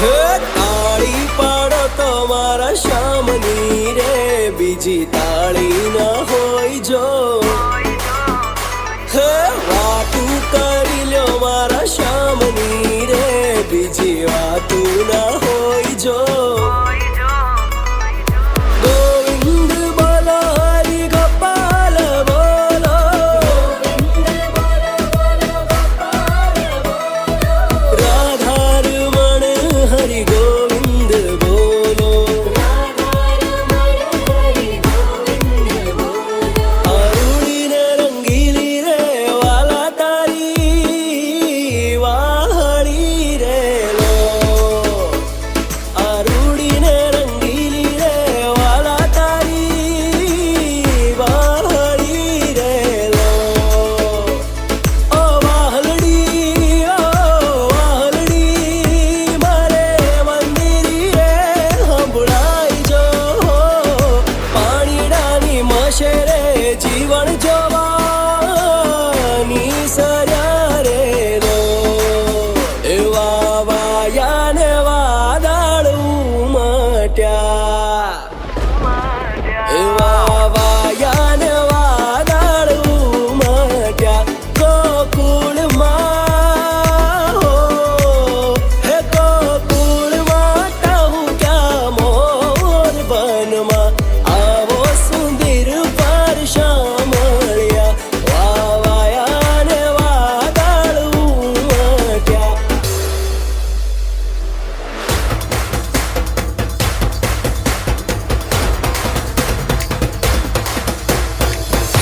હે તાળી પાડો તો મારા શ્યામની રે, બીજી તાળી ના હોય જો. હે વાતું કરી લ્યો મારા શ્યામની રે, બીજી વાતું ના હોય જો. જીવન જોવાની સર્યા રે લો, એવા વાયા ને વાદળ ઉમટ્યા, એવા વાયા ને વાદળ ઉમટ્યા ગોકુળમાં. હે ગોકુળમાં કહું ક્યાં મોર બનમાં આવો સુંદર શામળિયા, વાવાયા ને વાદળ ઉમટ્યા.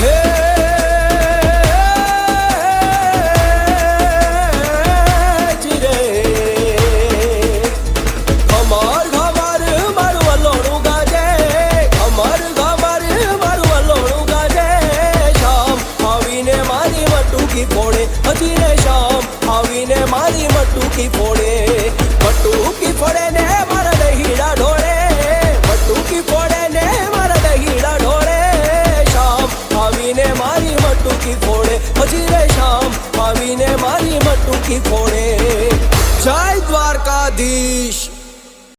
હે રે ઘમર ઘમર મારું વલોણું ગાજે, ઘમર ઘમર મારું વલોણું ગાજે. શામ આવીને મારી મટુકી ફોડે, હજી રે શામ આવીને મારી મટુકી ફોડે. મટુકી ફોડે ને મારા દહીડા ઢોળે, મટુકી ફોડે ને મારા દહીડા ઢોળે. શામ આવીને મારી મટુકી ફોડે, હજી રે શામ આવીને મારી મટુકી ફોડે. જય દ્વારકાધીશ.